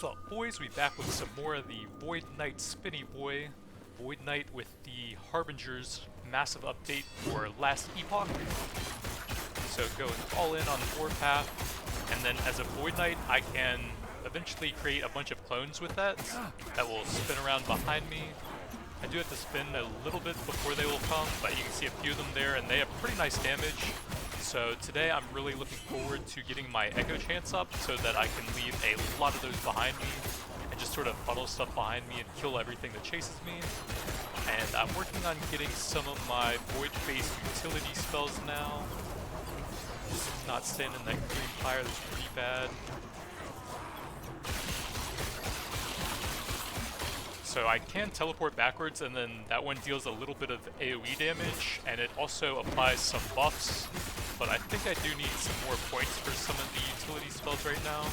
up, boys? We back with some more of the Void Knight Spinny Boy. Void Knight with the Harbinger's massive update for last Epoch. So going all in on the warpath, and then as a Void Knight I can eventually create a bunch of clones with that will spin around behind me. I do have to spin a little bit before they will come, but you can see a few of them there and they have pretty nice damage. So today I'm really looking forward to getting my Echo Chance up so that I can leave a lot of those behind me and just sort of funnel stuff behind me and kill everything that chases me. And I'm working on getting some of my void-based utility spells now. Not staying in that green fire, that's pretty bad. So I can teleport backwards, and then that one deals a little bit of AoE damage, and it also applies some buffs. But I think I do need some more points for some of the utility spells right now.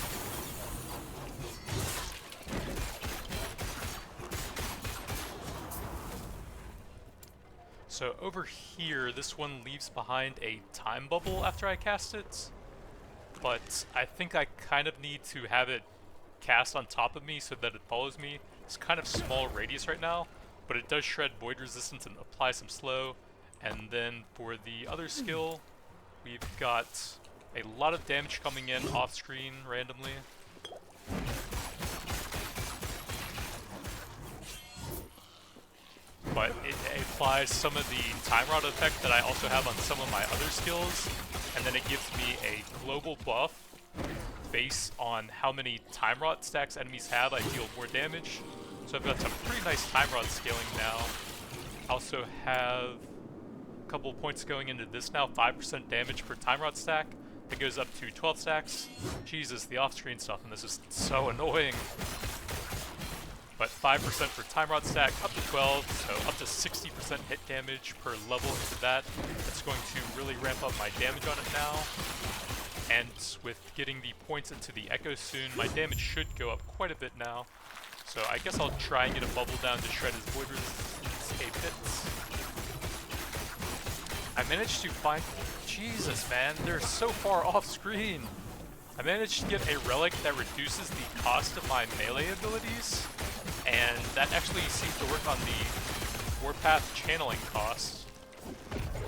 So over here, this one leaves behind a time bubble after I cast it. But I think I kind of need to have it cast on top of me so that it follows me. It's kind of small radius right now, but it does shred void resistance and apply some slow. And then for the other skill, we've got a lot of damage coming in off screen randomly. But it applies some of the Time Rod effect that I also have on some of my other skills, and then it gives me a global buff based on how many Time Rod stacks enemies have. I deal more damage, so I've got some pretty nice Time Rod scaling now. I also have a couple of points going into this now, 5% damage per Time Rod stack. It goes up to 12 stacks. Jesus, the off-screen stuff, and this is so annoying. But 5% per Time Rod stack, up to 12, so up to 60% hit damage per level into that. That's going to really ramp up my damage on it now. And with getting the points into the Echo soon, my damage should go up quite a bit now. So I guess I'll try and get a bubble down to shred his void resistance a bit. I managed to find... Jesus, man, they're so far off screen. I managed to get a relic that reduces the cost of my melee abilities, and that actually seems to work on the warpath channeling cost.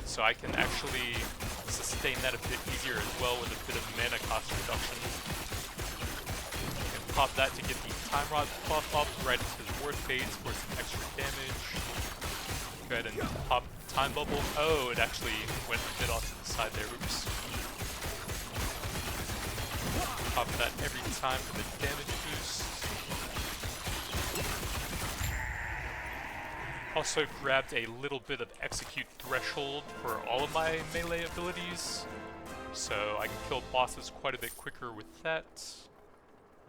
So I can actually sustain that a bit easier as well with a bit of mana cost reduction. I can pop that to get the Time Rod buff up right into the Ward Fades for some extra damage. Go ahead and pop Time Bubble. Oh, it actually went a bit off to the side there. Oops. Pop that every time for the damage boost. Also grabbed a little bit of Execute Threshold for all of my melee abilities, so I can kill bosses quite a bit quicker with that.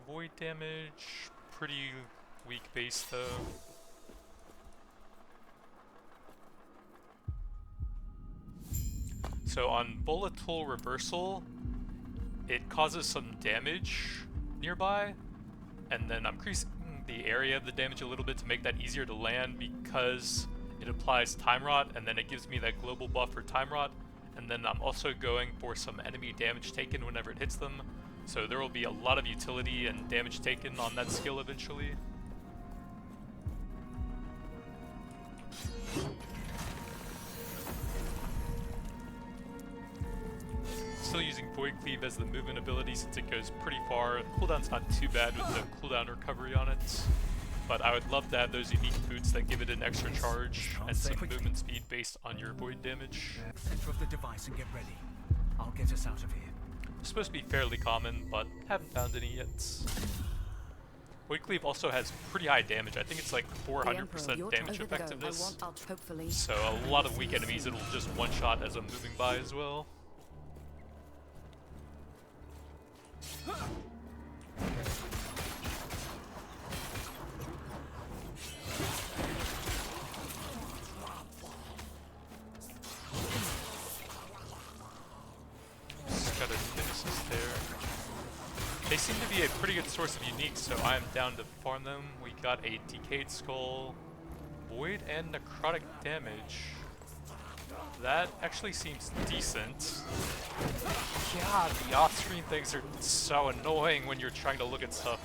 Void damage, pretty weak base though. So on Volatile Reversal, it causes some damage nearby, and then I'm increasing the area of the damage a little bit to make that easier to land because it applies Time Rod, and then it gives me that global buff for Time Rod, and then I'm also going for some enemy damage taken whenever it hits them, so there will be a lot of utility and damage taken on that skill eventually. Still using Void Cleave as the movement ability since it goes pretty far. Cooldown's not too bad with the cooldown recovery on it, but I would love to have those unique boots that give it an extra charge and some movement speed based on your void damage. Center of the device and get ready. I'll get us out of here. It's supposed to be fairly common, but haven't found any yet. Void Cleave also has pretty high damage. I think it's like 400% damage effectiveness. So a lot of weak enemies it'll just one-shot as I'm moving by as well. Just got a Nemesis there. They seem to be a pretty good source of uniques, so I am down to farm them. We got a Decayed Skull, Void, and Necrotic damage. That actually seems decent. God, the off-screen things are so annoying when you're trying to look at stuff.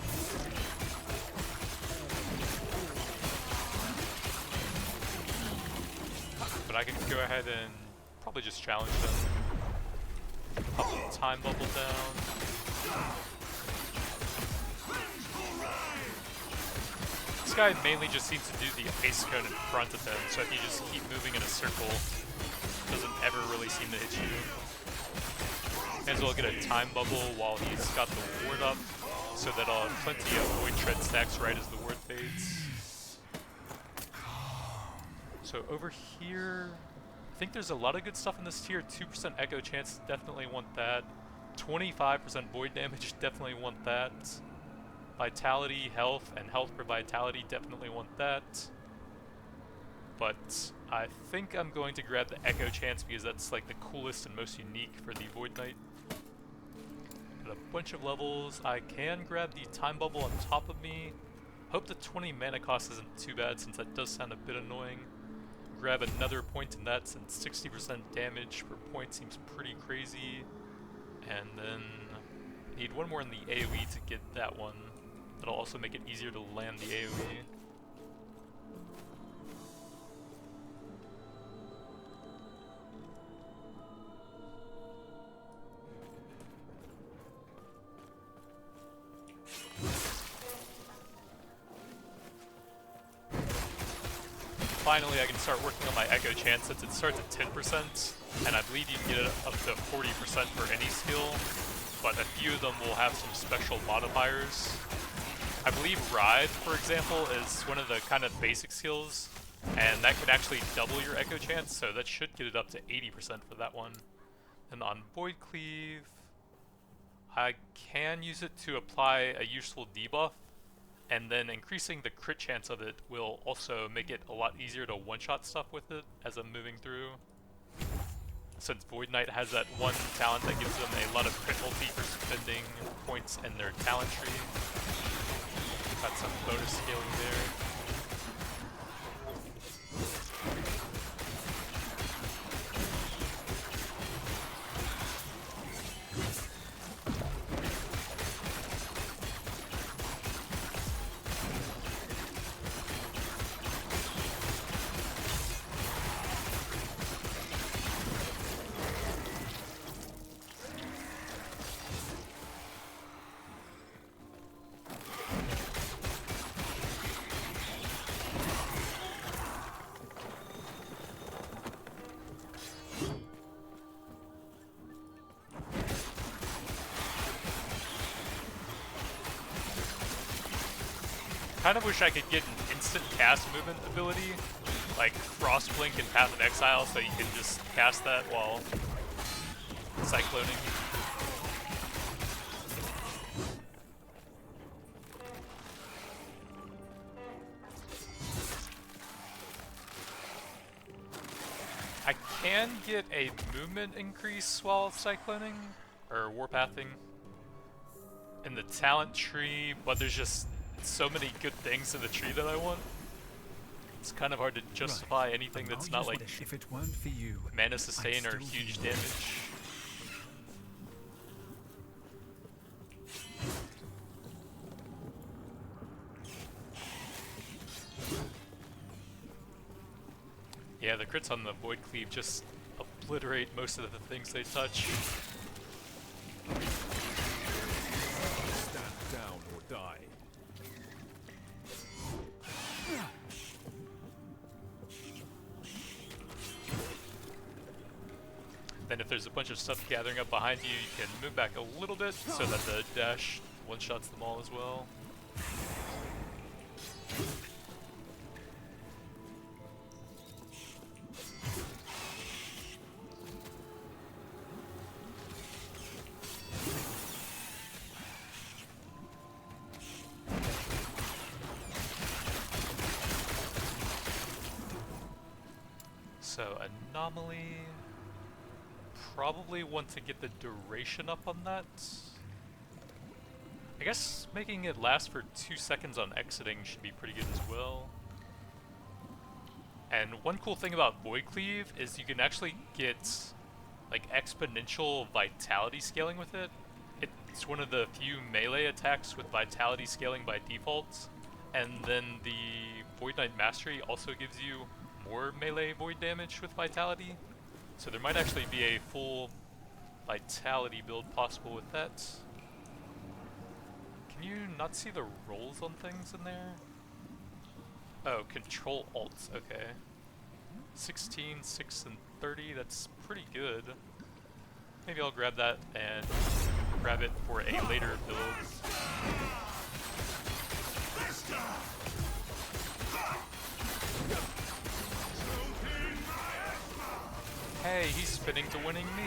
But I can go ahead and probably just challenge them. Pop the time bubble down. This guy mainly just seems to do the ice cone in front of him, so if you just keep moving in a circle, it doesn't ever really seem to hit you. May as well get a time bubble while he's got the ward up, so that I'll have plenty of void shred stacks right as the ward fades. So over here, I think there's a lot of good stuff in this tier. 2% echo chance, definitely want that. 25% void damage, definitely want that. Vitality, health, and health for vitality, definitely want that. But I think I'm going to grab the echo chance because that's like the coolest and most unique for the Void Knight. Got a bunch of levels. I can grab the time bubble on top of me. Hope the 20 mana cost isn't too bad since that does sound a bit annoying. Grab another point in that since 60% damage per point seems pretty crazy. And then need one more in the AoE to get that one. That'll also make it easier to land the AoE. Finally, I can start working on my echo chance since it starts at 10%, and I believe you can get it up to 40% for any skill, but a few of them will have some special modifiers. I believe Ride, for example, is one of the kind of basic skills, and that can actually double your echo chance, so that should get it up to 80% for that one. And on Void Cleave, I can use it to apply a useful debuff, and then increasing the crit chance of it will also make it a lot easier to one-shot stuff with it as I'm moving through. Since Void Knight has that one talent that gives them a lot of crit multi for spending points in their talent tree. Got some bonus scaling there. Kind of wish I could get an instant cast movement ability, like Frost Blink and Path of Exile, so you can just cast that while cycloning. I can get a movement increase while cycloning, or warpathing, in the talent tree, but there's just so many good things in the tree that I want. It's kind of hard to justify anything that's not like if it weren't for you, mana sustain or huge damage. Yeah, the crits on the Void Cleave just obliterate most of the things they touch. Stand down or die. Then if there's a bunch of stuff gathering up behind you, you can move back a little bit so that the dash one-shots them all as well. So Anomaly, probably want to get the duration up on that. I guess making it last for 2 seconds on exiting should be pretty good as well. And one cool thing about Void Cleave is you can actually get like exponential vitality scaling with it. It's one of the few melee attacks with vitality scaling by default. And then the Void Knight Mastery also gives you more melee void damage with Vitality. So there might actually be a full Vitality build possible with that. Can you not see the rolls on things in there? Oh, Control Alt, okay. 16, 6, and 30, that's pretty good. Maybe I'll grab that and grab it for a later build. Hey, he's spinning to winning me.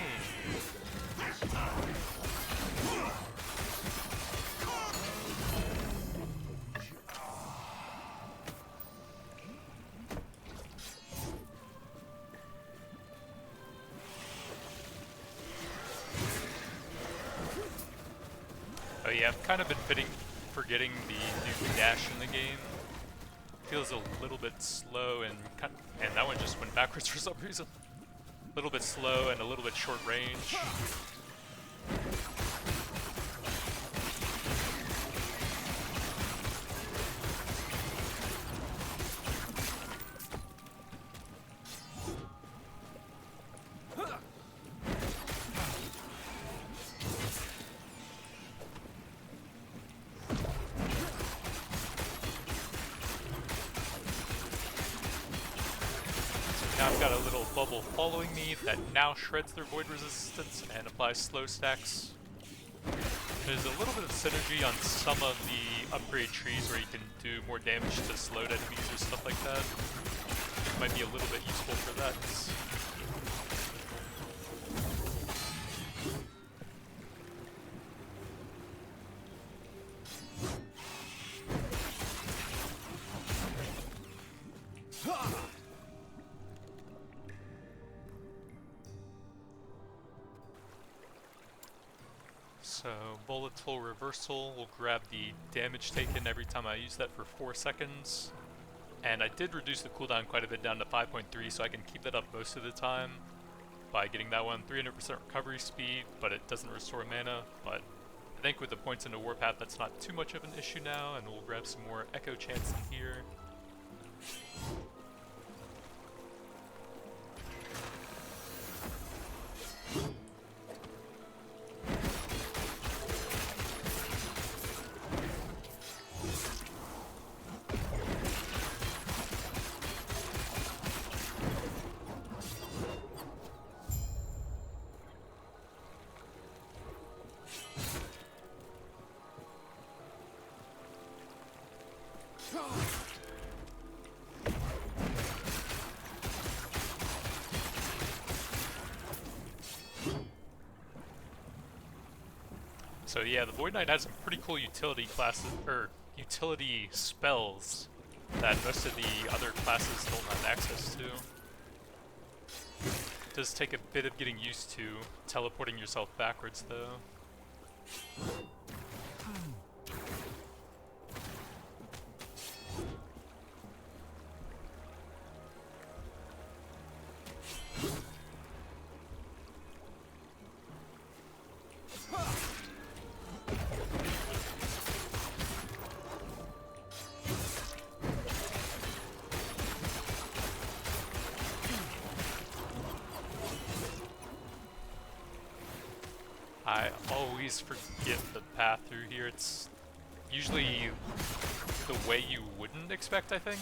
Oh yeah, I've kind of been forgetting the new dash in the game. Feels a little bit slow and that one just went backwards for some reason. A little bit slow and a little bit short range. Now I've got a little bubble following me that now shreds their void resistance and applies slow stacks. There's a little bit of synergy on some of the upgrade trees where you can do more damage to slowed enemies or stuff like that. Might be a little bit useful for that. So, volatile reversal will grab the damage taken every time I use that for 4 seconds. And I did reduce the cooldown quite a bit down to 5.3, so I can keep that up most of the time by getting that one 300% recovery speed, but it doesn't restore mana. But I think with the points into Warpath, that's not too much of an issue now, and we'll grab some more Echo Chants in here. So yeah, the Void Knight has some pretty cool utility classes, or utility spells that most of the other classes don't have access to. It does take a bit of getting used to teleporting yourself backwards though. I always forget the path through here. It's usually the way you wouldn't expect, I think.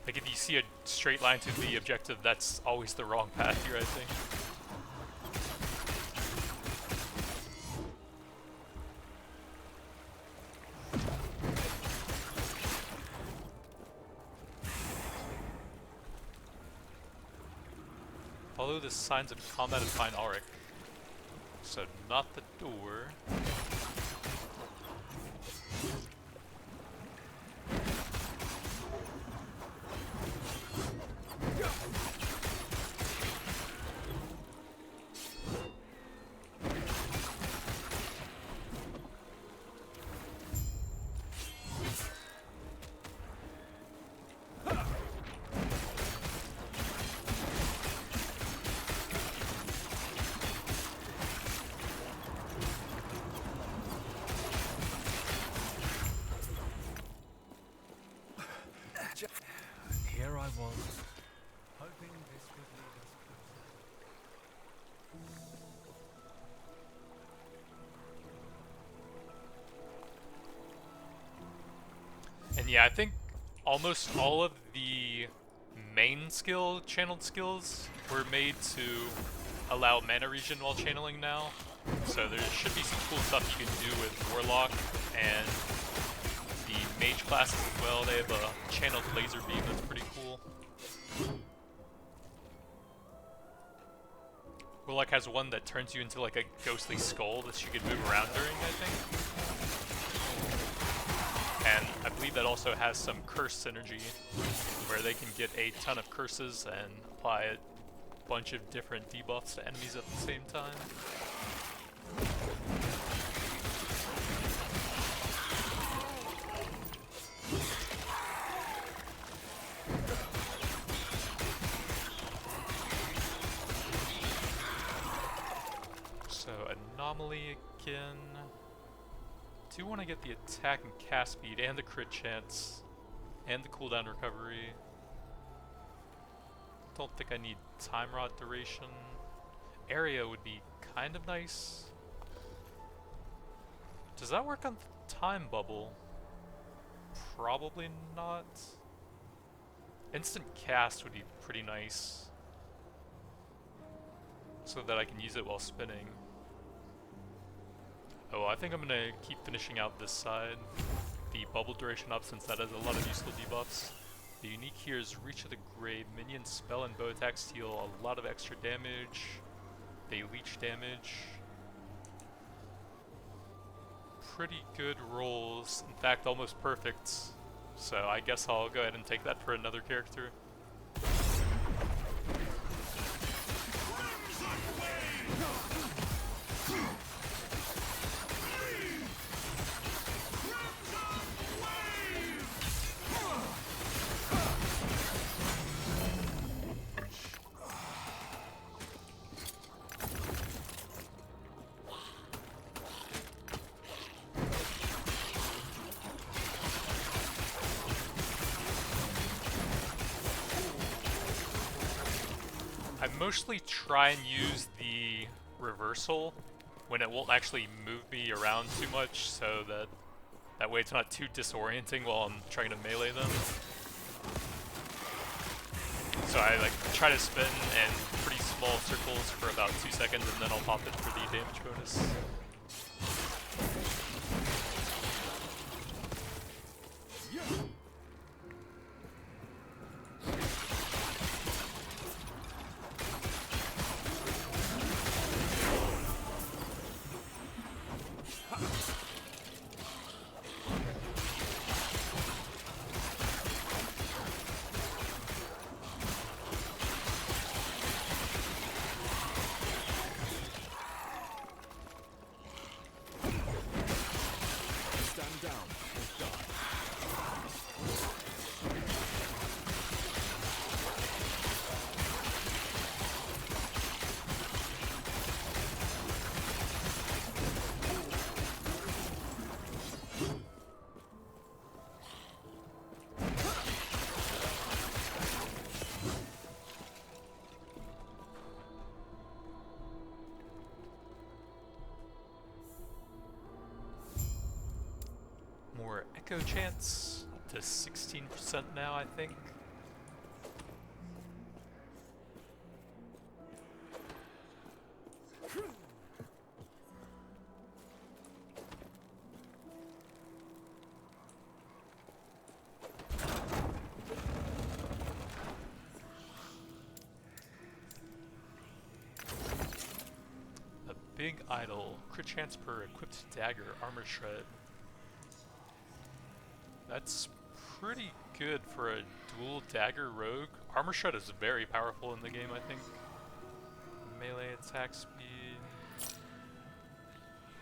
Like if you see a straight line to the objective, that's always the wrong path here, I think. Follow the signs of combat and find Auric. So not the door. was hoping this would lead us closer. And yeah, I think almost all of the main channeled skills were made to allow mana regen while channeling now. So there should be some cool stuff you can do with Warlock and the mage classes as well. They have a channeled laser beam that's pretty cool. Warlock has one that turns you into like a ghostly skull that you can move around during, I think. And I believe that also has some curse synergy, where they can get a ton of curses and apply a bunch of different debuffs to enemies at the same time. So anomaly again. Do want to get the attack and cast speed and the crit chance and the cooldown recovery. Don't think I need time rod duration. Area would be kind of nice. Does that work on time bubble? Probably not. Instant cast would be pretty nice, so that I can use it while spinning. Oh, I think I'm gonna keep finishing out this side. The bubble duration up, since that has a lot of useful debuffs. The unique here is Reach of the Grave. Minions spell and bow attacks deal a lot of extra damage. They leech damage. Pretty good rolls. In fact, almost perfect. So I guess I'll go ahead and take that for another character. I mostly try and use the reversal when it won't actually move me around too much, so that way it's not too disorienting while I'm trying to melee them. So I like try to spin in pretty small circles for about 2 seconds, and then I'll pop it for the damage bonus. More echo chance, up to 16% now, I think. A big idol, crit chance per equipped dagger, armor shred. That's pretty good for a dual dagger rogue. Armor shred is very powerful in the game, I think. Melee attack speed,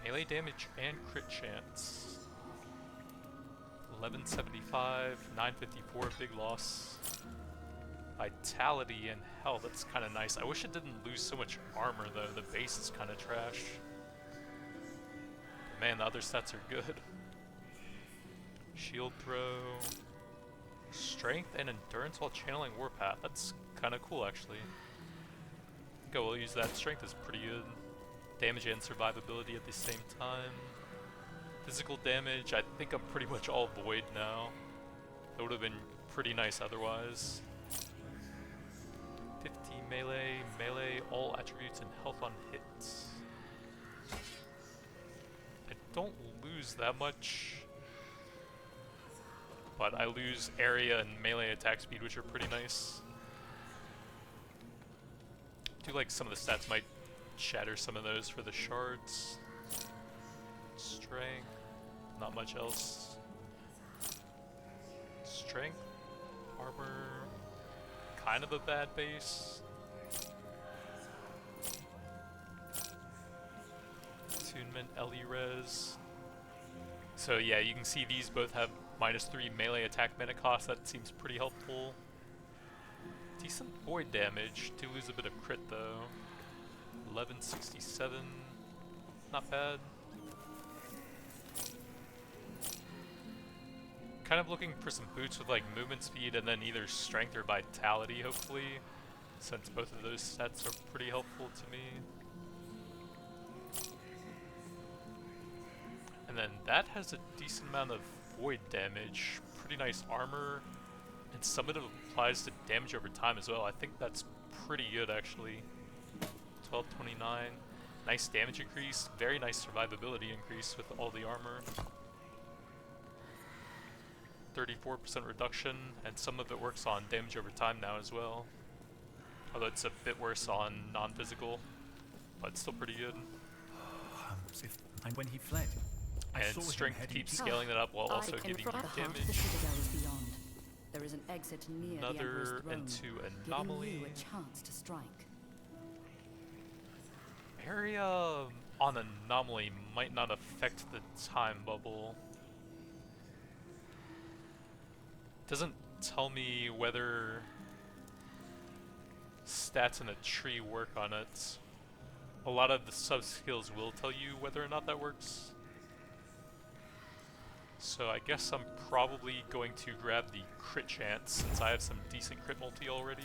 melee damage and crit chance. 1175, 954, big loss. Vitality and health, that's kind of nice. I wish it didn't lose so much armor though. The base is kind of trash. Man, the other stats are good. Shield throw. Strength and endurance while channeling Warpath. That's kind of cool, actually. I think I will use that. Strength is pretty good. Damage and survivability at the same time. Physical damage, I think I'm pretty much all void now. That would have been pretty nice otherwise. 50 melee, all attributes and health on hits. I don't lose that much, but I lose area and melee attack speed, which are pretty nice. I do like some of the stats might shatter some of those for the shards. Strength, not much else. Strength, armor, kind of a bad base. Attunement, LE res. So yeah, you can see these both have -3 melee attack mana cost. That seems pretty helpful. Decent void damage. Do lose a bit of crit though. 1167. Not bad. Kind of looking for some boots with like movement speed and then either strength or vitality, hopefully, since both of those stats are pretty helpful to me. And then that has a decent amount of void damage, pretty nice armor, and some of it applies to damage over time as well. I think that's pretty good actually. 1229, nice damage increase, very nice survivability increase with all the armor. 34% reduction, and some of it works on damage over time now as well. Although it's a bit worse on non-physical, but still pretty good. And when he fled, I And saw him strength heading keeps to- scaling that up while also giving you The heart of the damage. citadel is beyond. There is an exit near the Another Emperor's throne, into giving anomaly. you a chance to strike. Area on anomaly might not affect the time bubble. Doesn't tell me whether stats in a tree work on it. A lot of the sub skills will tell you whether or not that works. So I guess I'm probably going to grab the crit chance since I have some decent crit multi already.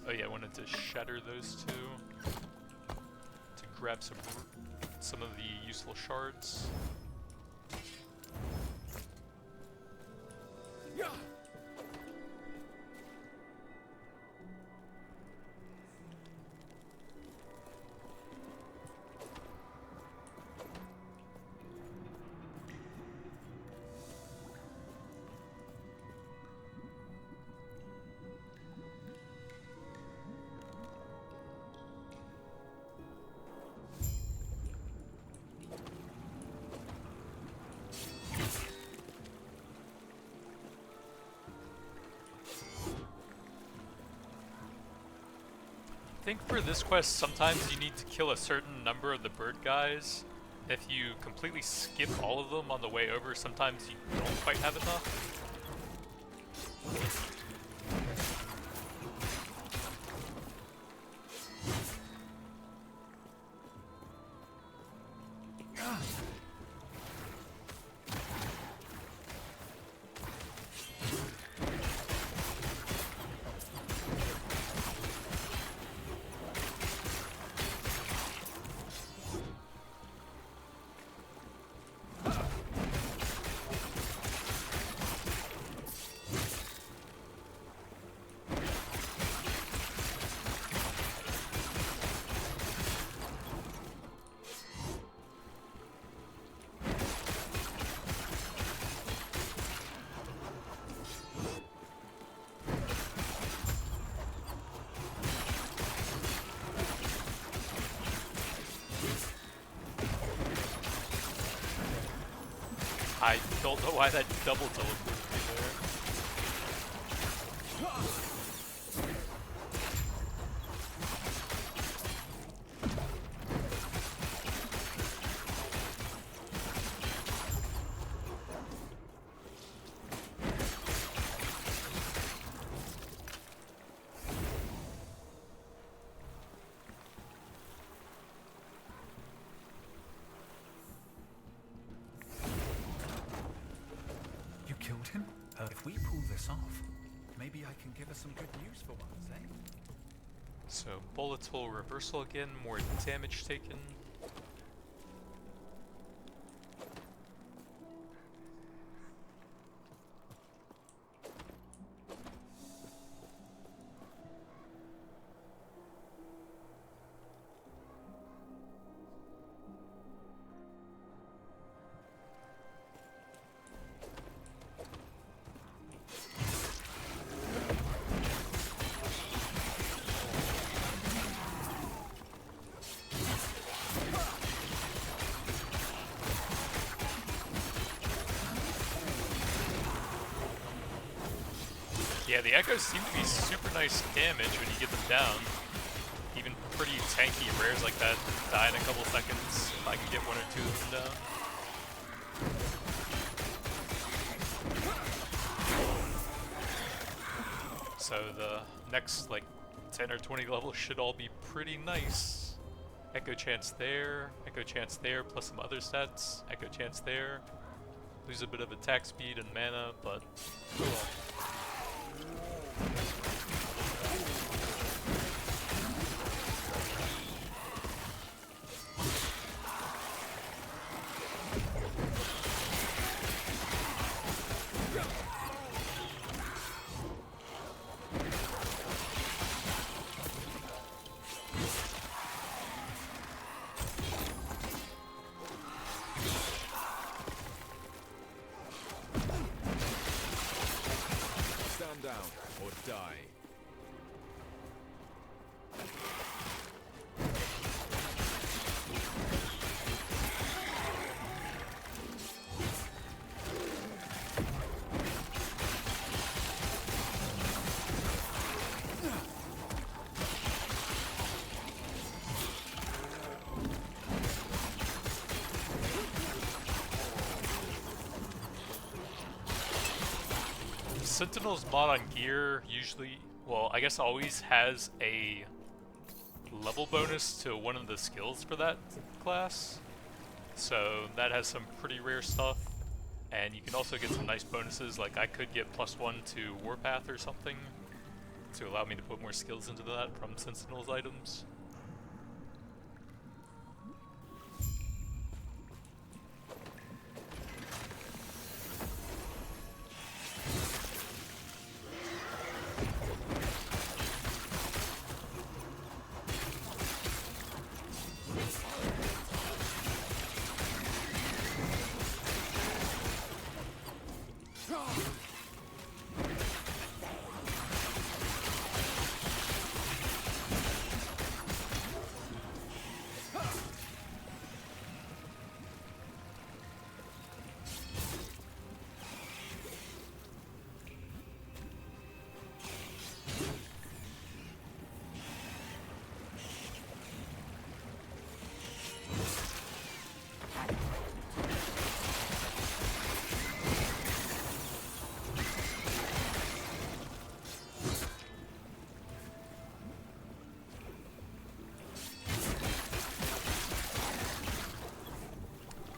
Oh yeah, I wanted to shatter those two to grab some of the useful shards. I think for this quest, sometimes you need to kill a certain number of the bird guys. If you completely skip all of them on the way over, sometimes you don't quite have enough. I don't know why that double teleported me there. him? If we pull this off, maybe I can give us some good news for once, eh? So volatile reversal again, more damage taken. Yeah, the echoes seem to be super nice damage when you get them down. Even pretty tanky rares like that die in a couple seconds if I can get one or two of them down. So the next like 10 or 20 levels should all be pretty nice. Echo chance there, plus some other stats, echo chance there. Lose a bit of attack speed and mana, but oh well. Down or die. Sentinel's mod on gear usually, well, I guess always has a level bonus to one of the skills for that class. So that has some pretty rare stuff. And you can also get some nice bonuses, like I could get +1 to Warpath or something to allow me to put more skills into that from Sentinel's items.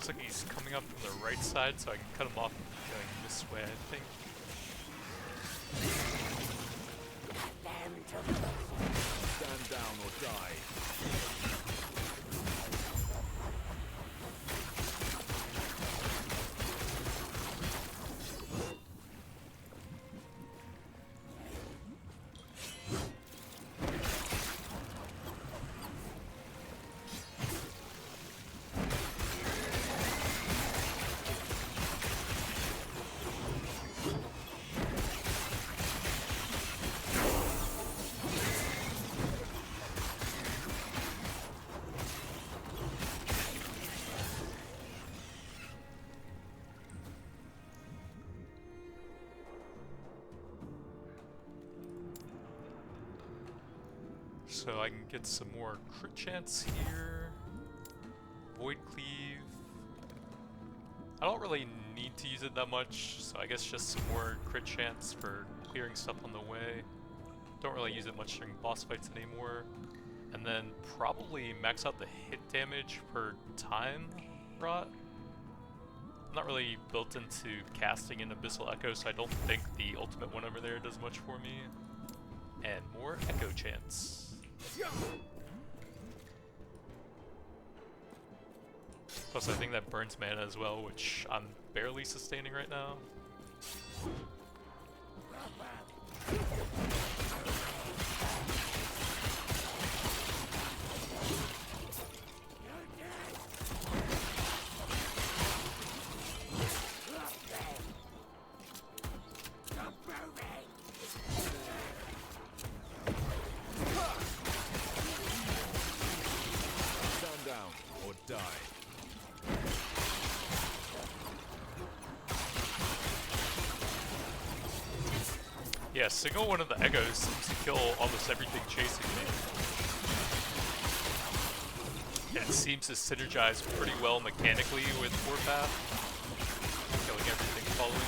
Looks like he's coming up from the right side, so I can cut him off going this way, I think. Stand down or die. So I can get some more crit chance here. Void Cleave. I don't really need to use it that much, so I guess just some more crit chance for clearing stuff on the way. Don't really use it much during boss fights anymore. And then probably max out the hit damage per time rot. I'm not really built into casting an Abyssal Echo, so I don't think the ultimate one over there does much for me. And more Echo Chants. Plus I think that burns mana as well, which I'm barely sustaining right now. Stand down or die. Yeah, single one of the Echoes seems to kill almost everything chasing me. And it seems to synergize pretty well mechanically with Warpath, killing everything following me.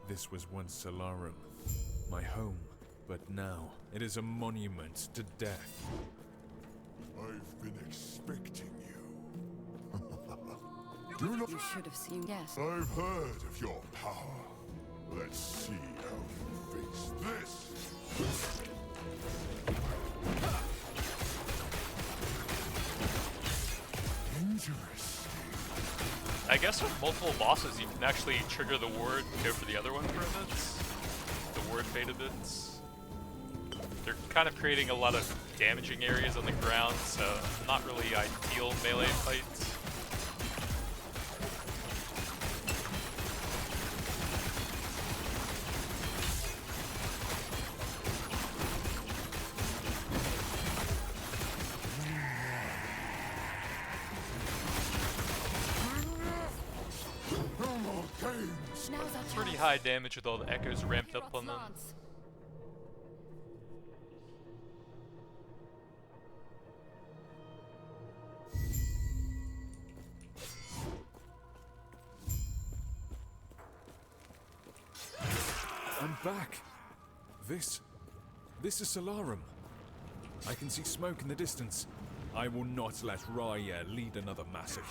This was once Solarum, my home, but now it is a monument to death. I've been expecting you. Do not. You should have seen. Yes. I've heard of your power. Let's see how you face this. Interesting. I guess with multiple bosses, you can actually trigger the ward and go for the other one for events. The ward fade events. They're kind of creating a lot of damaging areas on the ground, so not really ideal melee fights. Now's our Pretty chance. high damage with all the echoes ramped up on them. Lance. I'm back. This is Solarum. I can see smoke in the distance. I will not let Raya lead another massacre.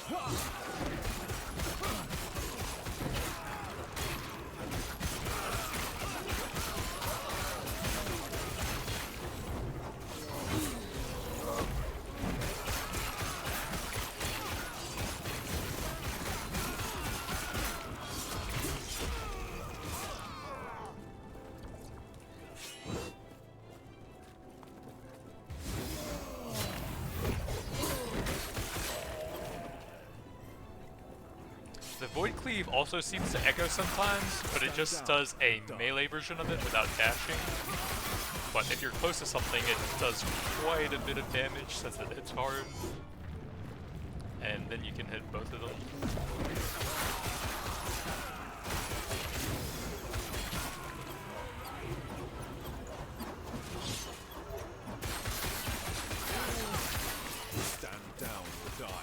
The Void Cleave also seems to echo sometimes, but it just does a melee version of it without dashing. But if you're close to something, it does quite a bit of damage since it hits hard. And then you can hit both of them. Stand down or die.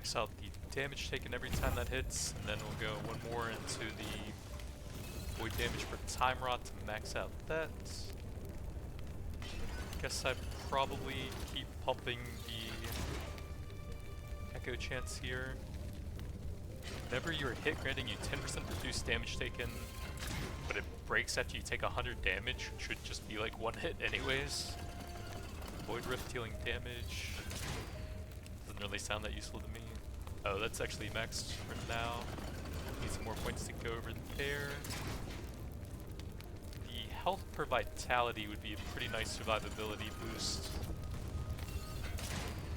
max out the damage taken every time that hits, and then we'll go one more into the void damage for time rot to max out that. Guess I probably keep pumping the echo chance here. Whenever you're hit granting you 10% reduced damage taken, but it breaks after you take 100 damage, which should just be like one hit anyways. Void Rift dealing damage. Doesn't really sound that useful to me. Oh, that's actually maxed for now. Need some more points to go over there. The health per vitality would be a pretty nice survivability boost.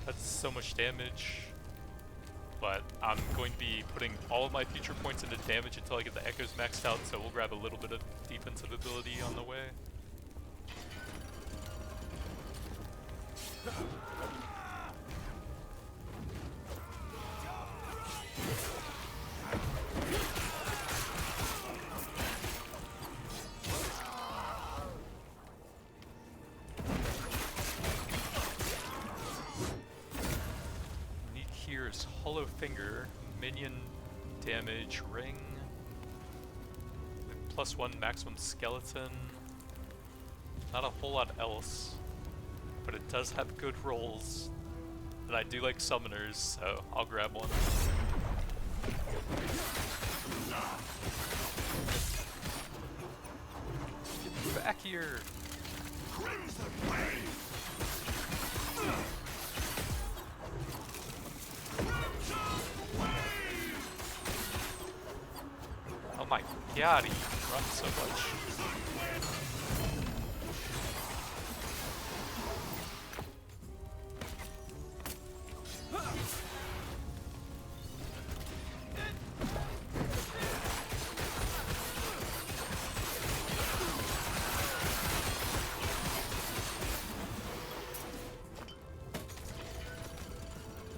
That's so much damage. But I'm going to be putting all of my future points into damage until I get the echoes maxed out, so we'll grab a little bit of defensive ability on the way. Here's Hollow Finger, minion damage ring, +1 maximum skeleton. Not a whole lot else, but it does have good rolls, and I do like summoners, so I'll grab one. Get back here! Oh my god, he runs so much.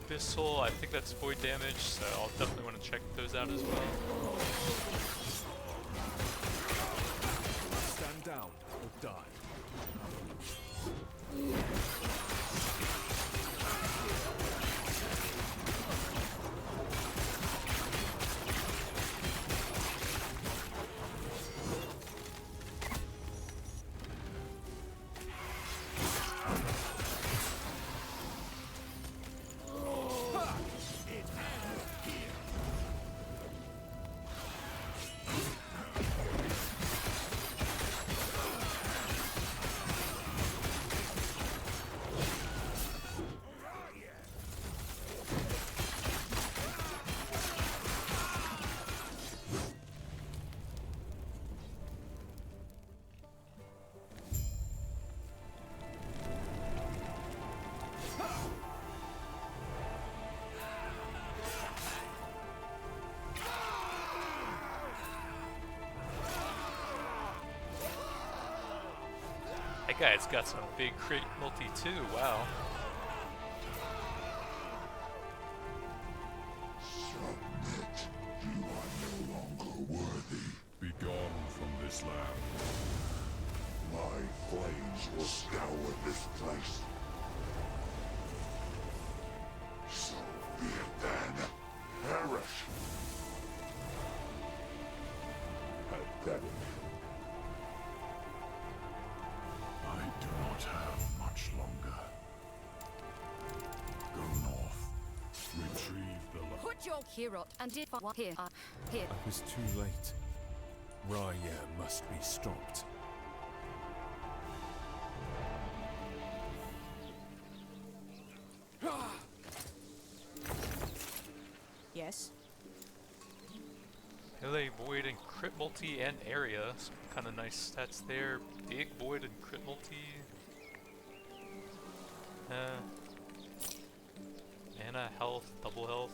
Abyssal, I think that's void damage, so I'll definitely want to check those out as well. Stand down or die. That guy's got some big crit multi too, wow. Submit. You are no longer worthy. Be gone from this land. My flames will scour this place. So be it then. Perish. Pathetic. I do not have much longer. Go north. Retrieve the light. Put your hero and did here. Here. I was too late. Raya must be stopped. Yes. Melee, void, and crit multi and area. Some kind of nice stats there. Big void and crit multi. Mana, health, double health.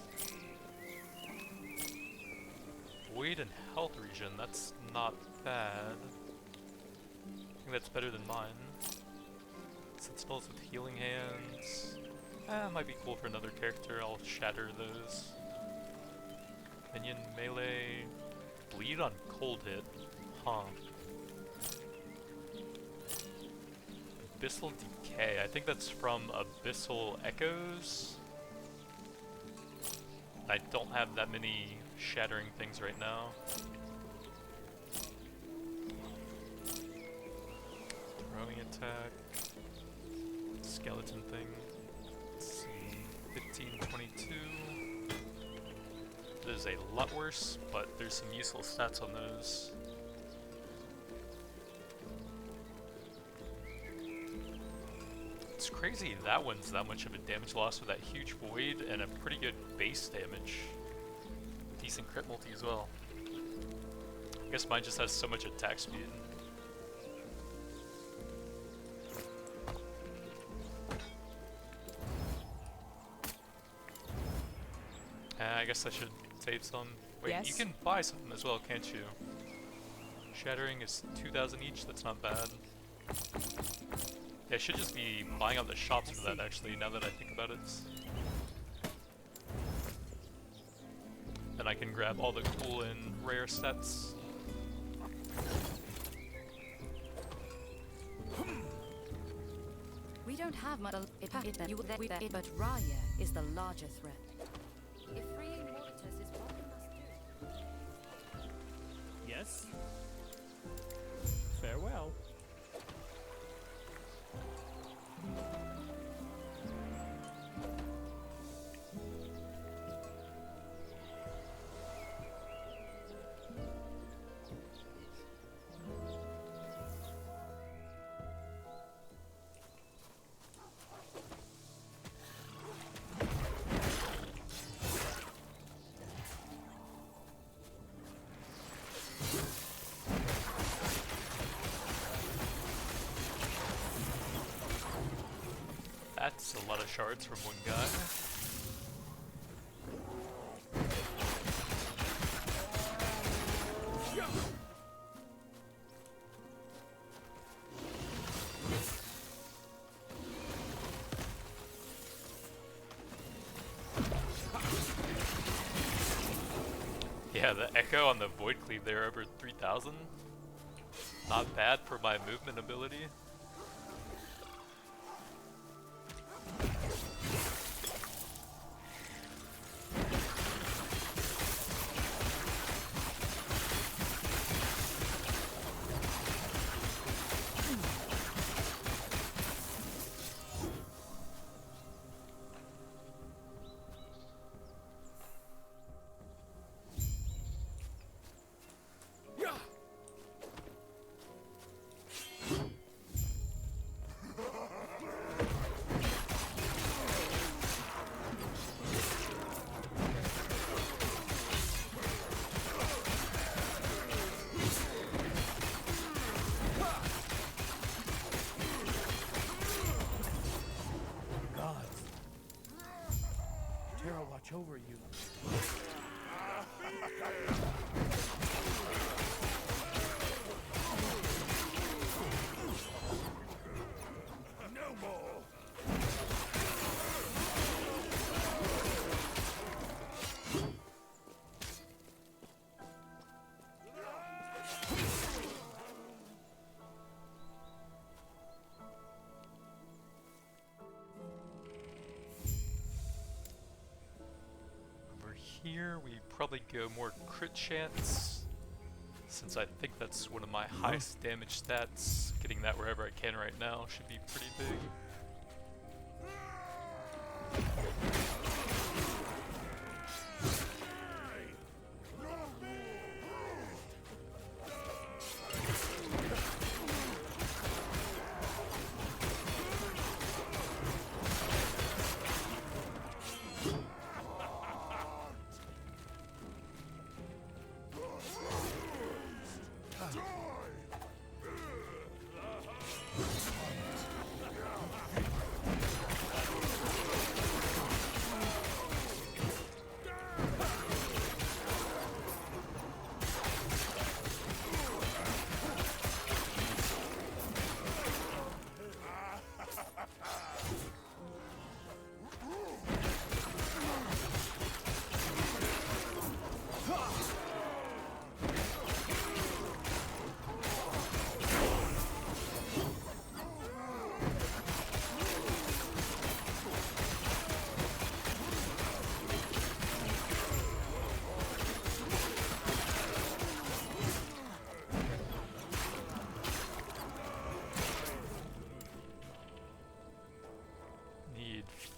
Void and health regen, that's not bad. I think that's better than mine. Sentinels with healing hands. Might be cool for another character. I'll shatter those. Minion melee. Bleed on cold hit. Huh. Abyssal decay. I think that's from Abyssal Echoes. I don't have that many shattering things right now. Throwing attack. Skeleton thing. Let's see. 15, 22. That is a lot worse, but there's some useful stats on those. It's crazy that one's that much of a damage loss with that huge void and a pretty good base damage. Decent crit multi as well. I guess mine just has so much attack speed. I guess I should save some. Wait, Yes? you can buy some as well, can't you? Shattering is 2,000 each, that's not bad. Yeah, I should just be buying on the shops for that actually, now that I think about it. Then I can grab all the cool and rare sets. We don't have much. You will there, but Raya is the larger threat. If freeing Mortis is what we must do. Yes. Farewell. That's a lot of shards from one guy. Yeah, the echo on the void cleave there over 3,000. Not bad for my movement ability. Watch over you. No more. Here we probably go more crit chance, since I think that's one of my highest damage stats. Getting that wherever I can right now should be pretty big.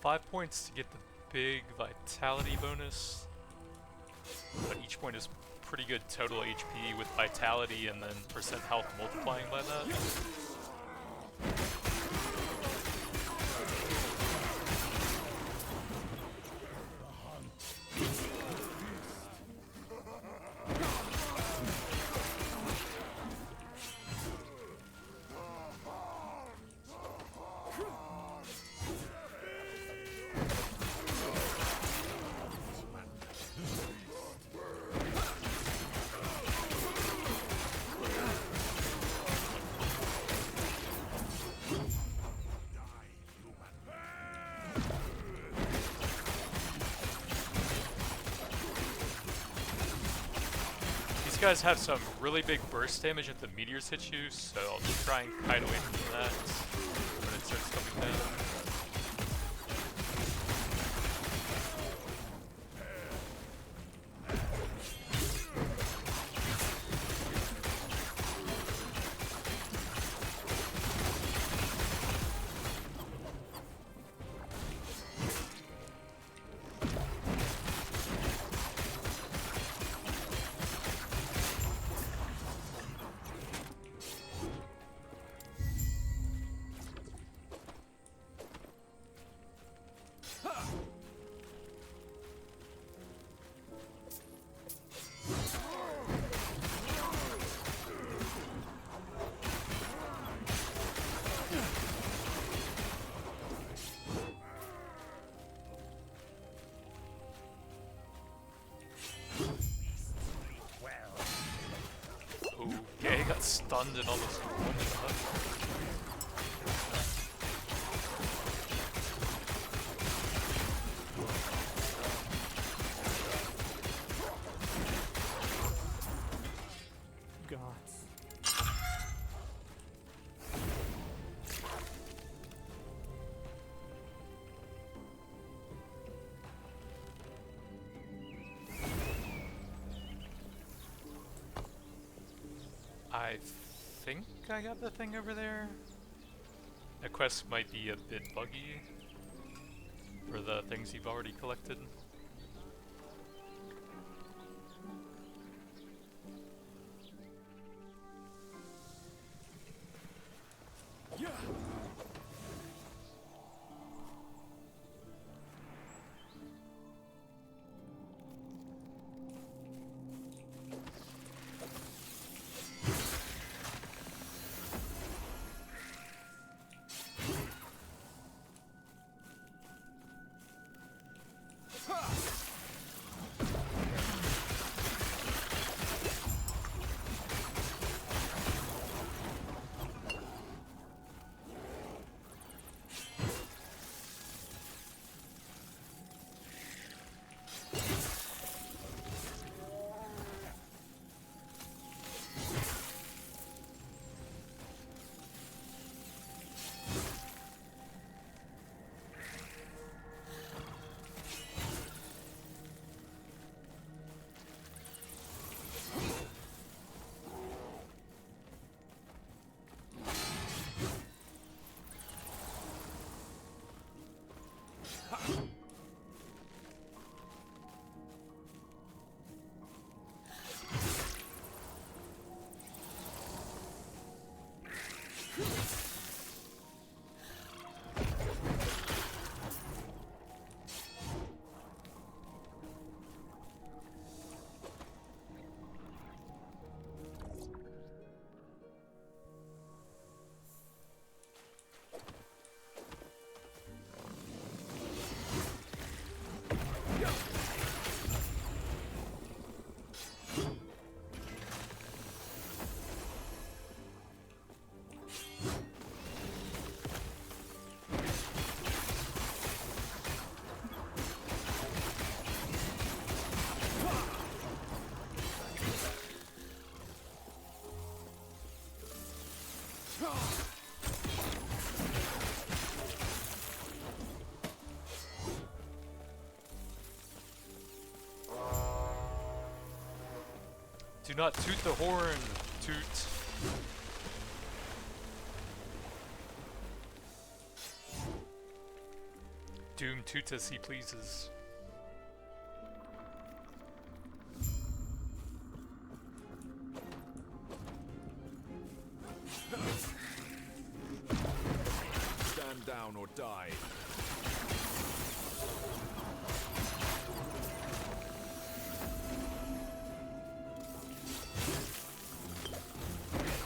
5 points to get the big vitality bonus, but each point is pretty good total HP with vitality and then percent health multiplying by that. These guys have some really big burst damage if the meteors hit you, so I'll just try and kite away from that when it starts coming down. Okay, got stunned and almost one-shot. I think I got the thing over there. The quest might be a bit buggy for the things you've already collected. Yeah. Do not toot the horn, toot. Doom toot as he pleases. Stand down or die.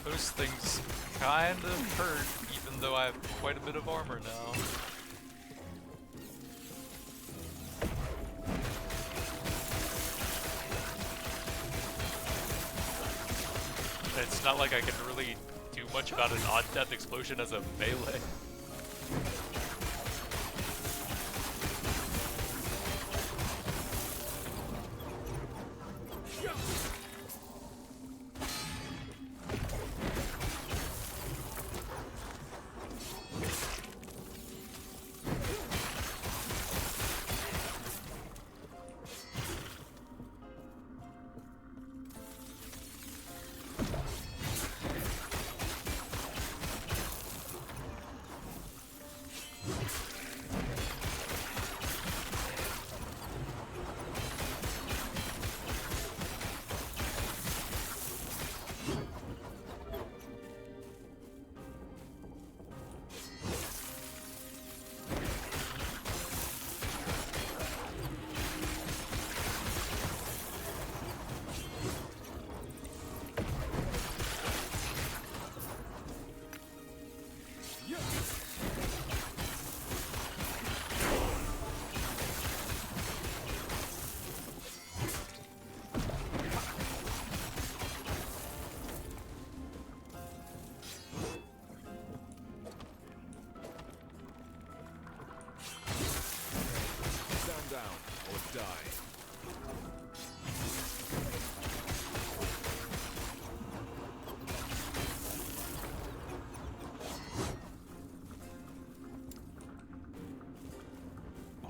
Those things kind of hurt, even though I have quite a bit of armor now. It's not like I can really do much about an odd death explosion as a melee.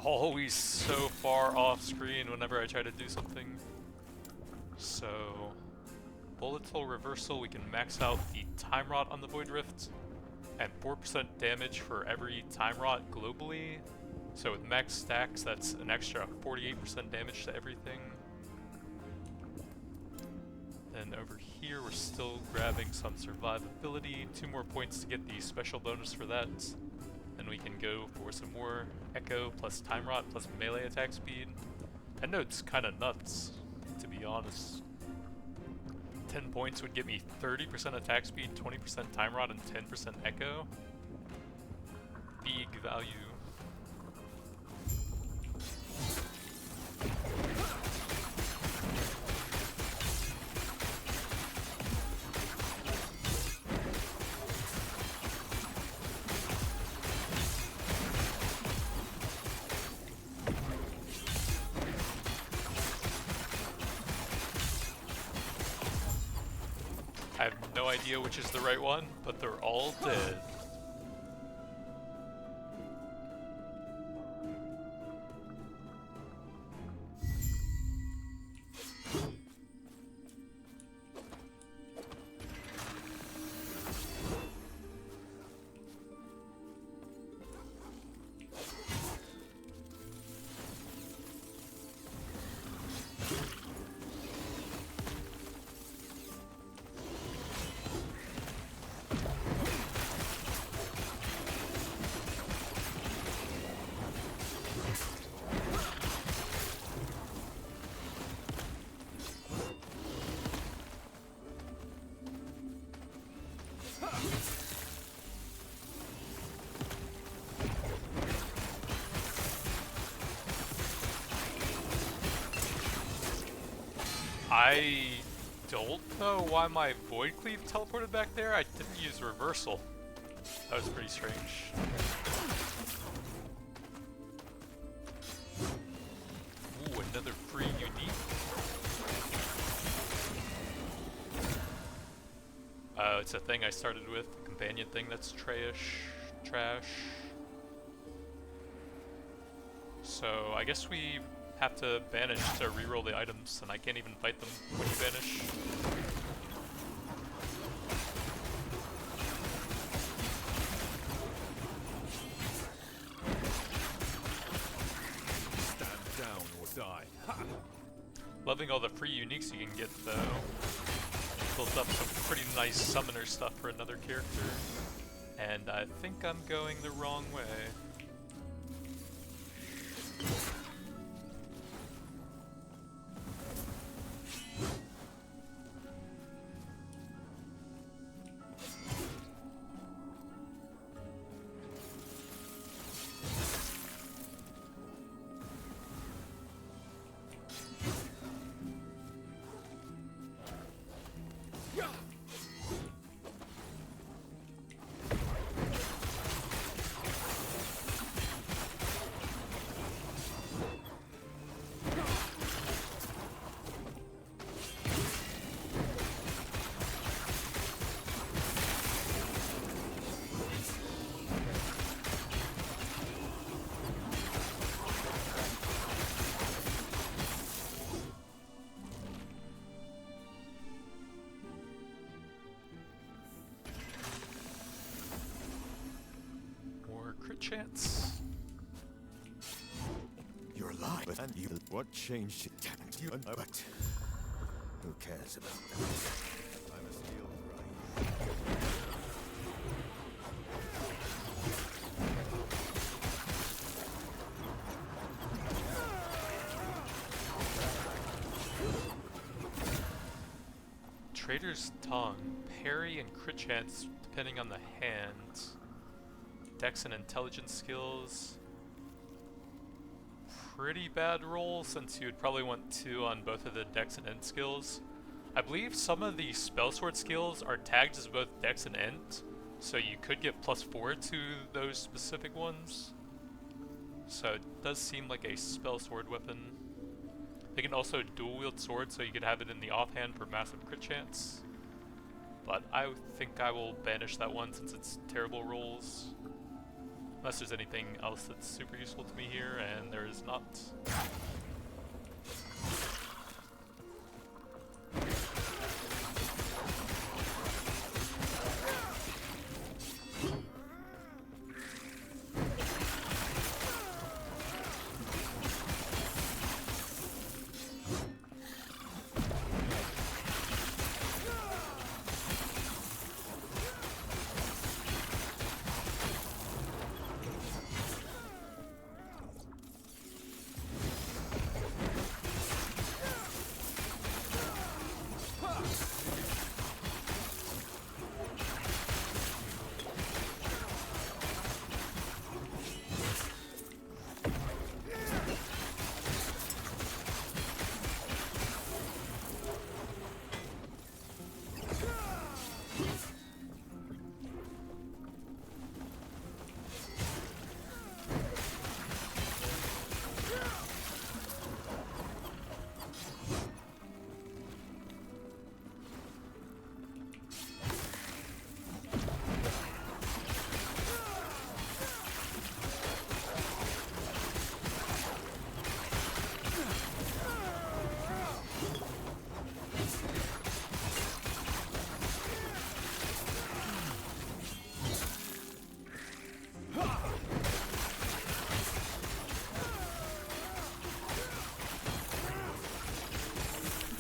Always so far off screen whenever I try to do something. So, bullet hole reversal, we can max out the time rot on the Void Rift, and 4% damage for every time rot globally. So with max stacks, that's an extra 48% damage to everything. Then over here, we're still grabbing some survivability, 2 more points to get the special bonus for that. Then we can go for some more Echo plus Time Rot plus melee attack speed. That note's kind of nuts, to be honest. 10 points would get me 30% attack speed, 20% Time Rot, and 10% Echo. Big value. I have no idea which is the right one, but they're all dead. I don't know why my Void Cleave teleported back there. I didn't use reversal. That was pretty strange. Ooh, another free unique. It's a thing I started with, a companion thing that's trash. So I guess we have to banish to reroll the items, and I can't even fight them when you banish. die. Ha! Loving all the free uniques you can get though. Built up some pretty nice summoner stuff for another character. And I think I'm going the wrong way. Chance. You're alive, and you. What changed it? You but who cares about that? I must deal right. Trader's Tongue, parry and crit chance depending on the hand. Dex and intelligence skills. Pretty bad roll since you would probably want 2 on both of the dex and int skills. I believe some of the spell sword skills are tagged as both dex and int, so you could get +4 to those specific ones. So it does seem like a spell sword weapon. They can also dual wield swords, so you could have it in the offhand for massive crit chance. But I think I will banish that one since it's terrible rolls. Unless there's anything else that's super useful to me here, and there is not.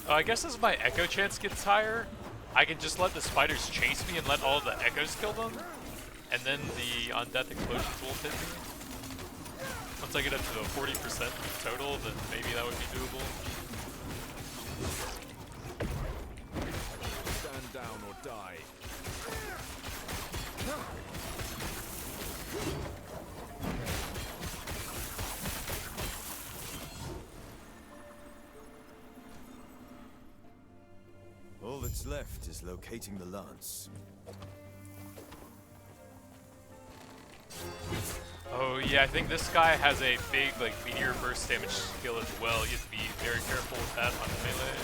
I guess as my echo chance gets higher, I can just let the spiders chase me and let all the echoes kill them, and then the undeath explosions won't hit me. Once I get up to the 40% total, then maybe that would be doable. Stand down or die. All that's left is locating the lance. Oh yeah, I think this guy has a big like meteor burst damage skill as well. You have to be very careful with that on melee.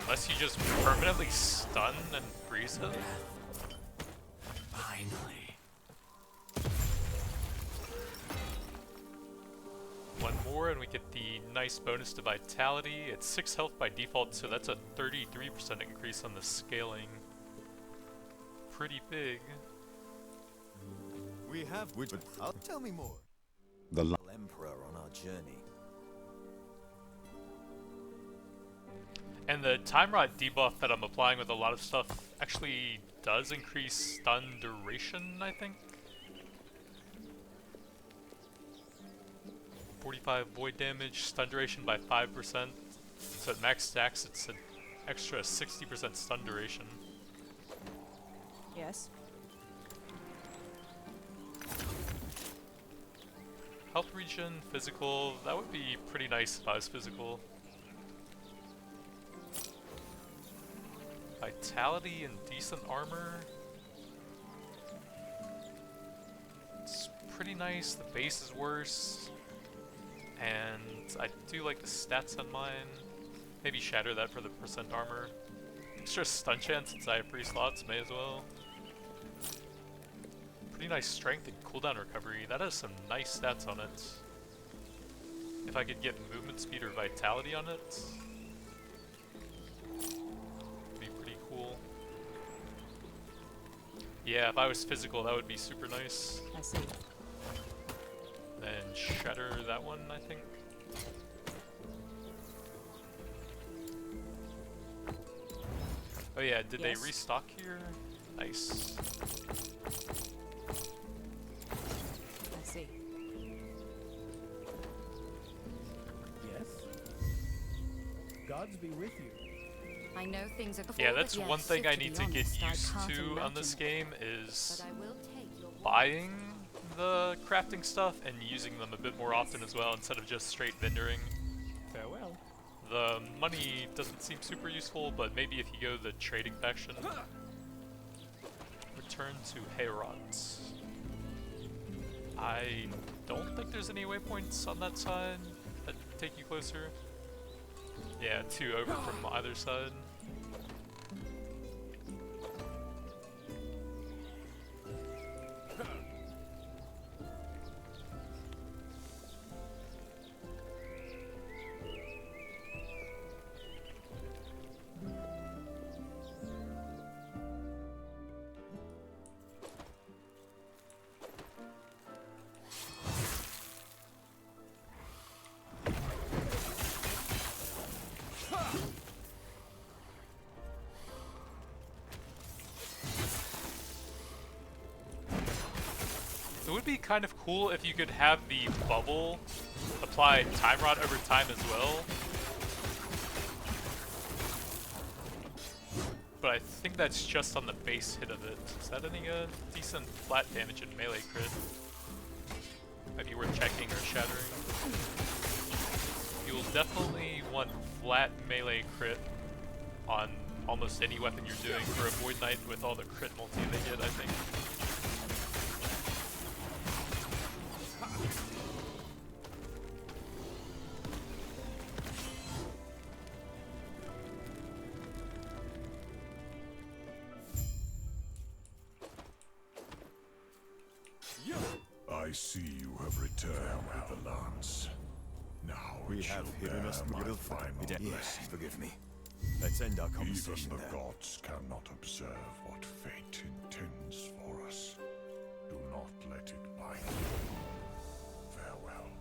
Unless you just permanently stun and freeze him. Finally. One more for, and we get the nice bonus to vitality. It's 6 health by default, so that's a 33% increase on the scaling. Pretty big. We have. I'll tell me more. The Emperor on our journey. And the time rot debuff that I'm applying with a lot of stuff actually does increase stun duration, I think. 45 void damage, stun duration by 5%. So at max stacks, it's an extra 60% stun duration. Yes. Health regen, physical, that would be pretty nice if I was physical. Vitality and decent armor. It's pretty nice, the base is worse. And I do like the stats on mine. Maybe shatter that for the percent armor. Extra stun chance since I have 3 slots, may as well. Pretty nice strength and cooldown recovery. That has some nice stats on it. If I could get movement speed or vitality on it, it'd be pretty cool. Yeah, if I was physical, that would be super nice. I see. Then shatter that one, I think. Oh yeah, did they restock here? Nice. I see. Yes? Gods be with you. I know things are Yeah, that's but one yes, thing if I need be to get honest, I used can't to on this imagine game is But I will take your word. buying the crafting stuff and using them a bit more often as well instead of just straight vendoring. Farewell. The money doesn't seem super useful, but maybe if you go the trading faction. Return to Heorot. I don't think there's any waypoints on that side that take you closer. Yeah, 2 over from either side. It would be kind of cool if you could have the bubble apply time rot over time as well. But I think that's just on the base hit of it. Is that any decent flat damage in melee crit? Might be worth checking or shattering. You'll definitely want flat melee crit on almost any weapon you're doing for a Void Knight with all the crit multi they get, I think. I see you have returned with the lance. Now We it have shall hidden bear us my middle final Yes, blessing. forgive me. Let's end our Even conversation the there. gods cannot observe what fate intends for us. Do not let it bind you. Farewell.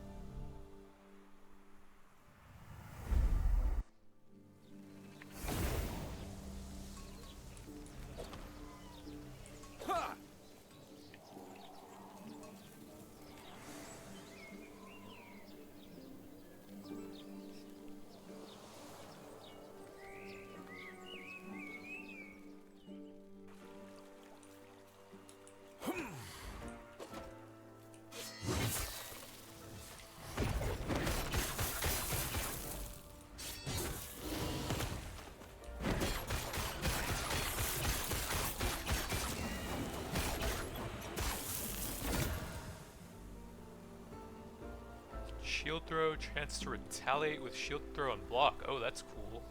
Shield throw, chance to retaliate with shield throw and block. Oh, that's cool.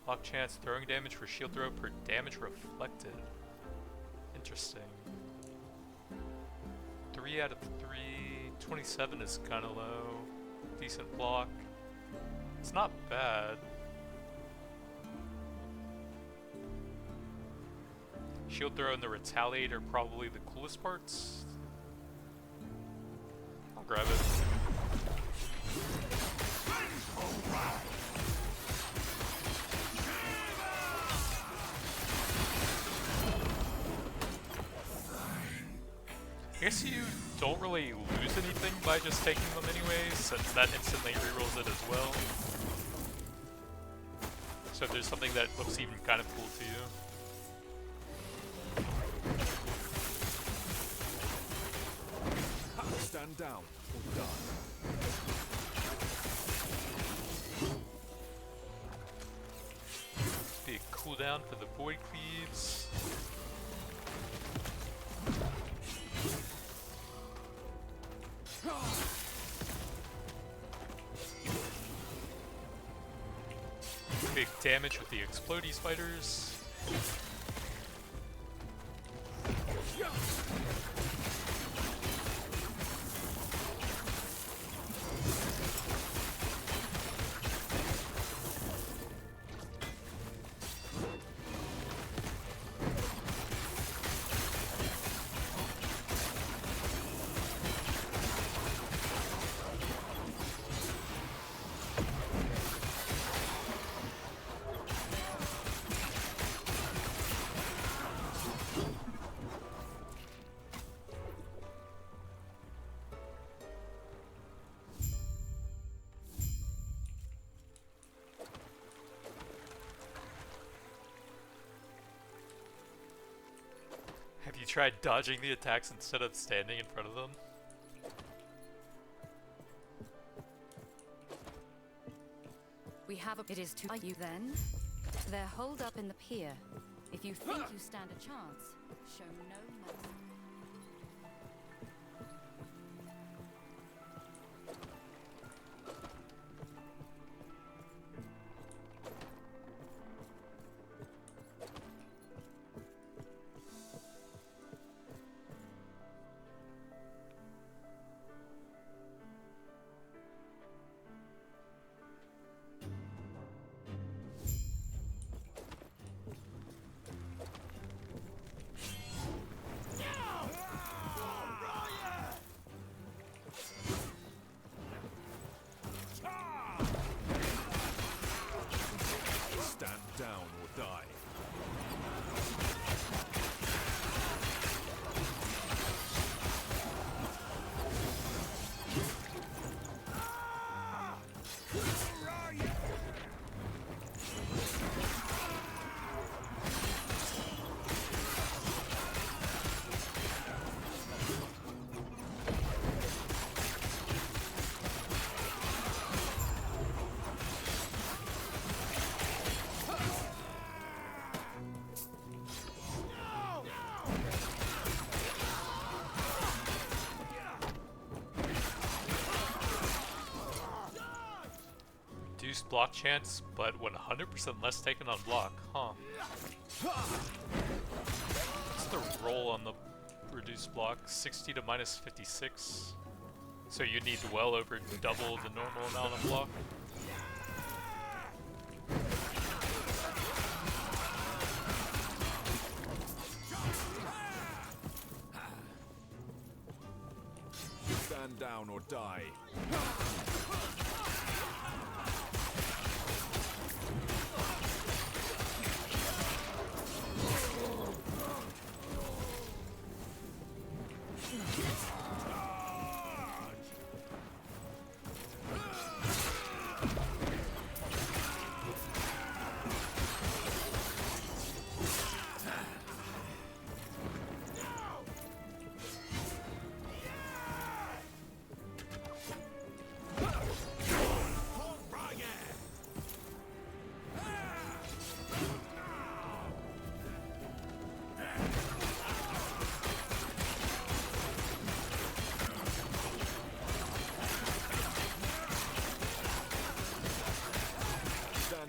Block chance, throwing damage for shield throw per damage reflected. Interesting. 3 out of 3. 27 is kind of low. decent block. It's not bad. Shield throw and the retaliate are probably the coolest parts. I'll grab it. I guess you don't really lose anything by just taking them anyways, since that instantly rerolls it as well. So if there's something that looks even kind of cool to you. Stand down or die. Be a cooldown for the void cleaves. Big damage with the explodey spiders. Have you tried dodging the attacks instead of standing in front of them? We have a... It is to you then. They're holed up in the pier. If you think you stand a chance, show no mercy. Down or die. Reduced block chance, but 100% less taken on block, huh? What's the roll on the reduced block? 60 to minus 56. So you need well over double the normal amount of block. Stand down or die.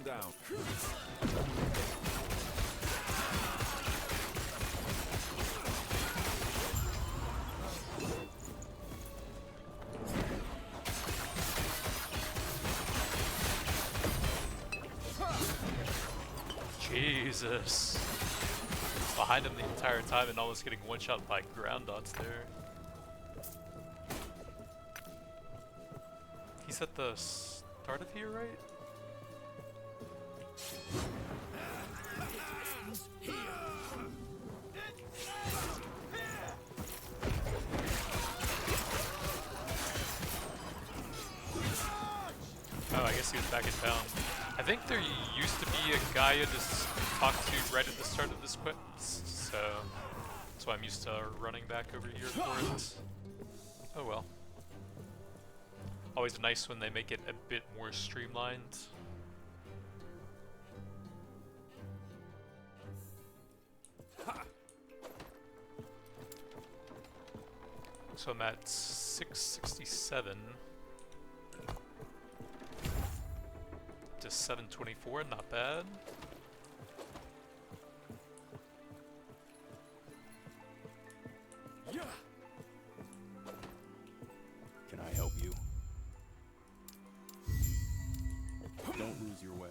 Down. Jesus. Behind him the entire time and almost getting one shot by ground dots there. He's at the start of here, right? Oh, I guess he was back in town. I think there used to be a guy you just talked to right at the start of this quest, so that's why I'm used to running back over here for it. Oh well. Always nice when they make it a bit more streamlined. So I'm at 667 to 724, not bad. Can I help you? Don't lose your way.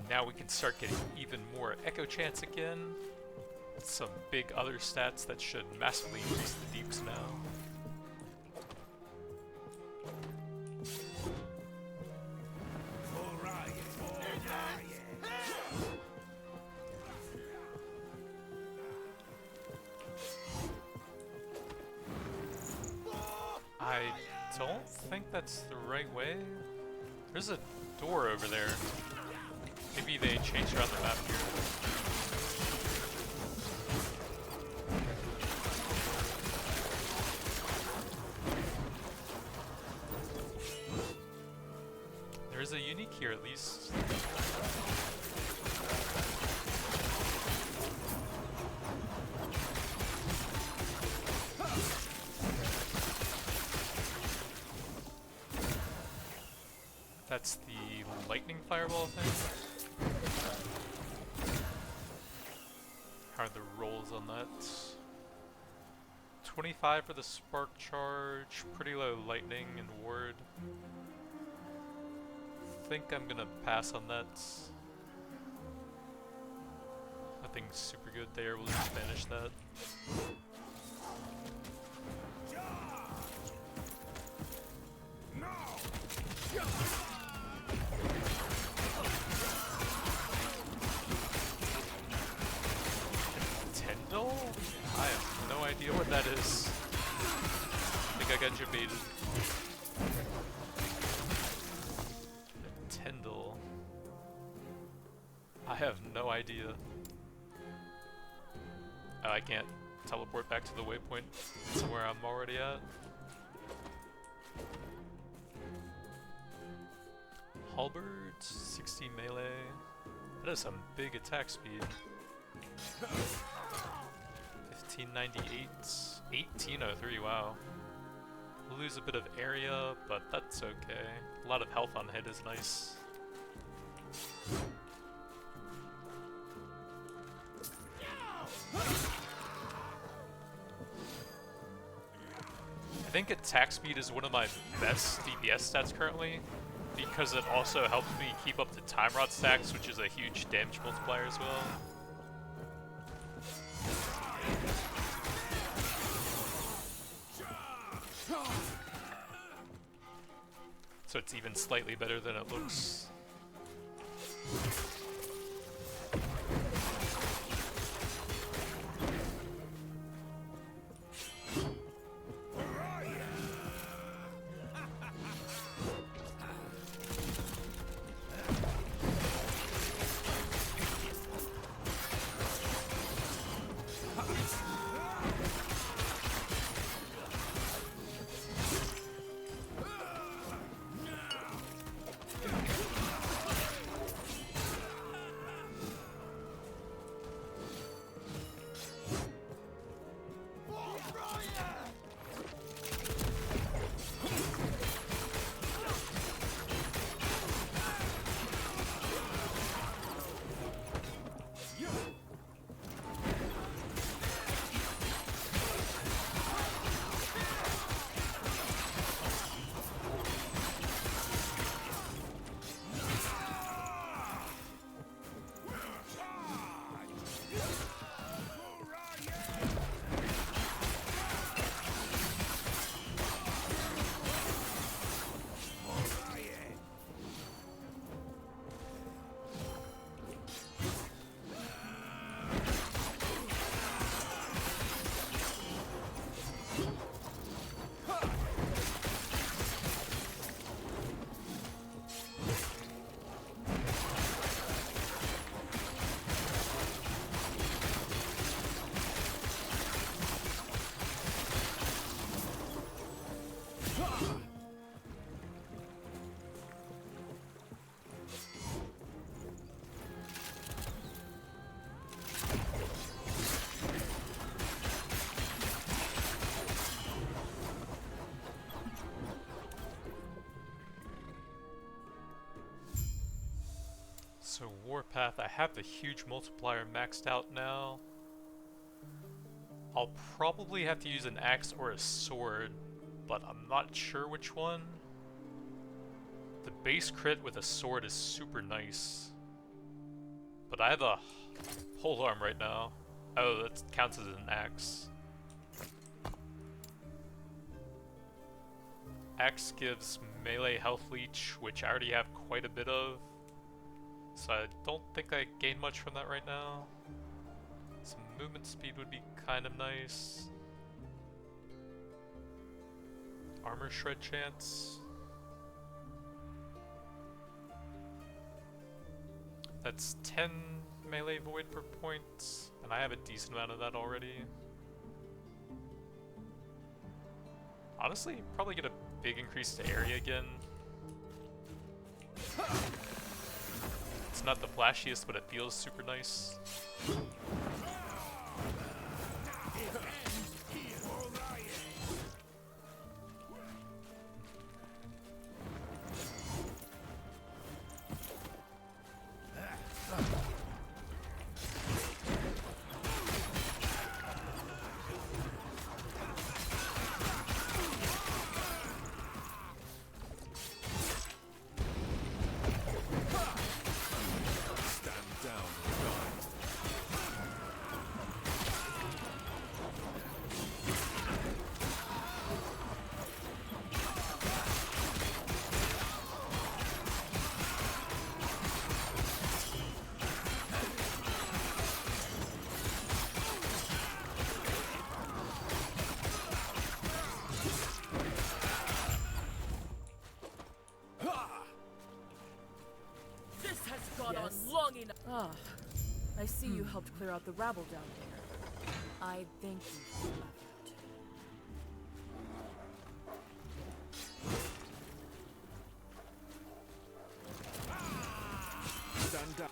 Now we can start getting even more echo chance again. Some big other stats that should massively increase the deeps now. I don't think that's the right way. There's a door over there. Maybe they changed around the map here. There's a unique here at least. That's the lightning fireball thing. How are the rolls on that? 25 for the spark charge, pretty low lightning and ward. Think I'm gonna pass on that. Nothing super good there, we'll just banish that. Tendal? I have no idea what that is. I think I got you baited. Tendal. I have no idea. Oh, I can't teleport back to the waypoint somewhere I'm already at. Halberd, 60 melee. That is some big attack speed. 1598, 1803, wow. We'll lose a bit of area, but that's okay. A lot of health on hit is nice. I think attack speed is one of my best DPS stats currently, because it also helps me keep up the time rod stacks, which is a huge damage multiplier as well. So it's even slightly better than it looks. Warpath. I have the huge multiplier maxed out now. I'll probably have to use an axe or a sword, but I'm not sure which one. The base crit with a sword is super nice. But I have a polearm right now. Oh, that counts as an axe. Axe gives melee health leech, which I already have quite a bit of. So I don't think I gain much from that right now. Some movement speed would be kind of nice. Armor shred chance. That's 10 melee void per point, and I have a decent amount of that already. Honestly, probably get a big increase to area again. It's not the flashiest, but it feels super nice. Ah, I see you helped clear out the rabble down there. I thank you for your effort. Stand up.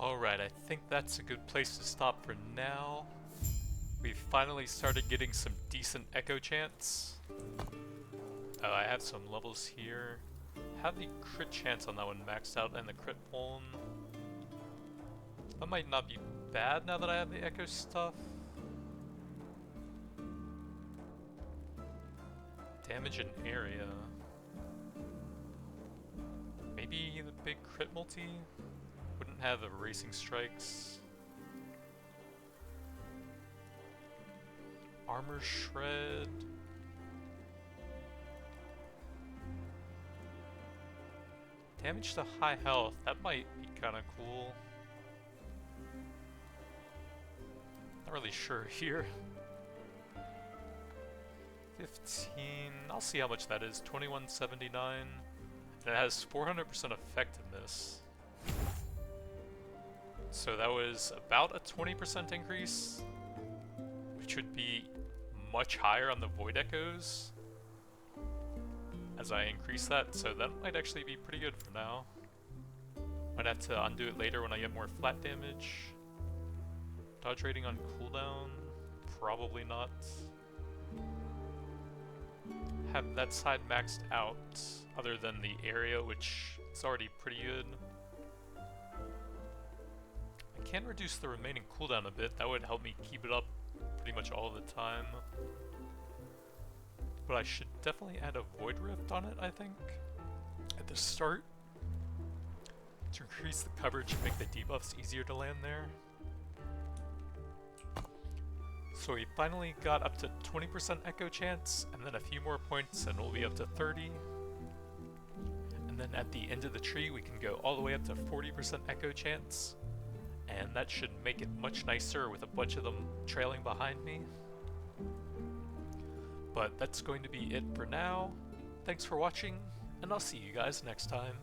Alright, I think that's a good place to stop for now. We've finally started getting some decent echo chance. Oh, I have some levels here. Have the crit chance on that one maxed out and the crit pulm. That might not be bad now that I have the echo stuff. Damage in area. Maybe the big crit multi? Wouldn't have the racing strikes. Armor shred. Damage to high health. That might be kind of cool. Not really sure here. 15. I'll see how much that is. 2179. And it has 400% effectiveness. So that was about a 20% increase, which would be much higher on the Void Echoes as I increase that, so that might actually be pretty good for now. Might have to undo it later when I get more flat damage. Dodge rating on cooldown? Probably not. Have that side maxed out, other than the area, which is already pretty good. I can reduce the remaining cooldown a bit. That would help me keep it up pretty much all the time. But I should definitely add a Void Rift on it, I think. at the start to increase the coverage and make the debuffs easier to land there. So we finally got up to 20% echo chance, and then a few more points and we'll be up to 30. And then at the end of the tree we can go all the way up to 40% echo chance, and that should make it much nicer with a bunch of them trailing behind me. But that's going to be it for now. Thanks for watching, and I'll see you guys next time.